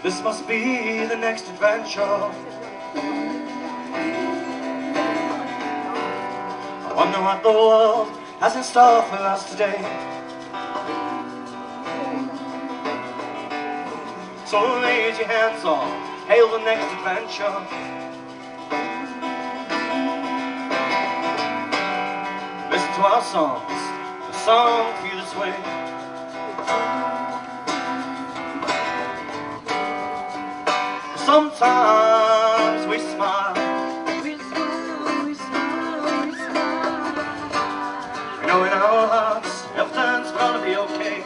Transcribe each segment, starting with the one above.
This must be the next adventure. I wonder what the world has in store for us today. So raise your hands all, hail the next adventure. Listen to our songs, a song for you this way. Sometimes we smile, we know in our hearts everything's gonna be okay.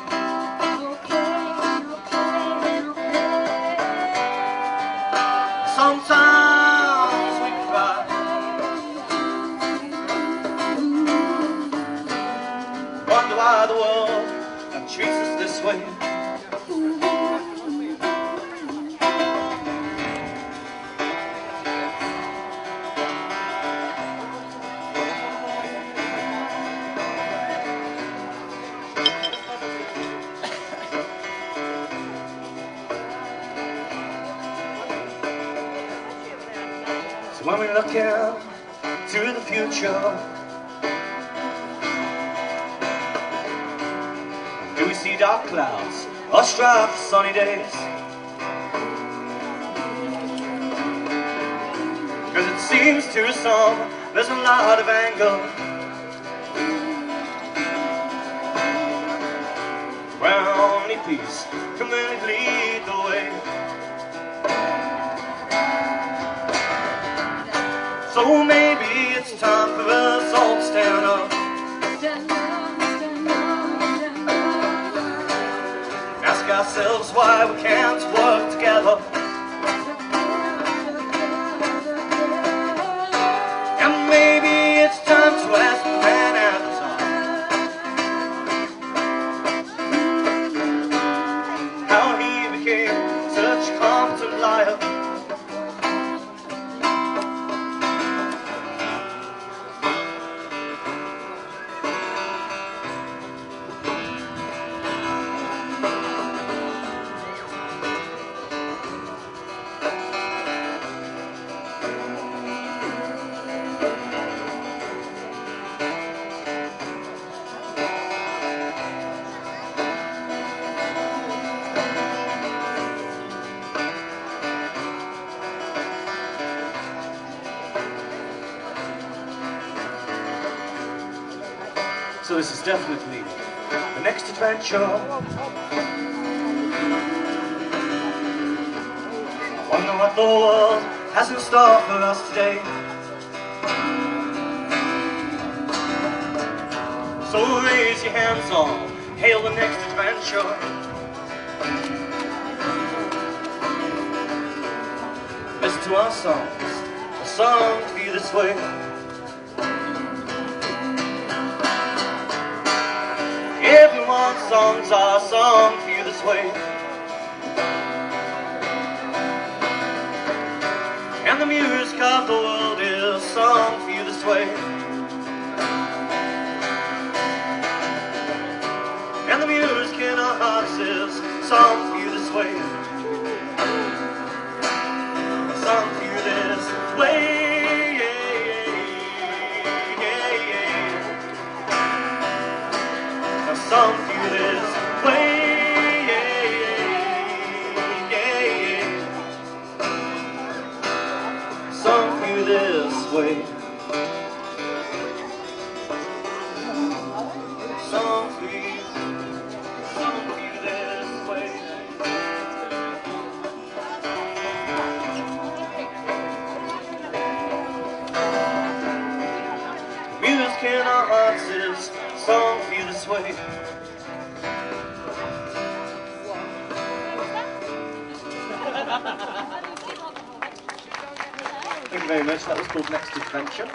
Sometimes we cry, wonder why the world treats us this way. So when we look into the future, do we see dark clouds or strive for sunny days? Cause it seems to some there's a lot of anger, where only peace can really lead the way. So maybe it's time for us all to stand up, ask ourselves why we can't work together. And maybe it's time to ask the man at the top how he became such a competent liar. So this is definitely the next adventure. I wonder what the world has in store for us today. So raise your hands all, hail the next adventure. Listen to our songs, a song to be this way. Everyone's songs are a song for you this way. And the music of the world is a song for you this way. And the music in our hearts is a song for you this way. A song for you this way. Song for you this way, song for you this way, song for you this way. Music in our hearts is a song for you this way. Thank you very much. That was called Next Adventure.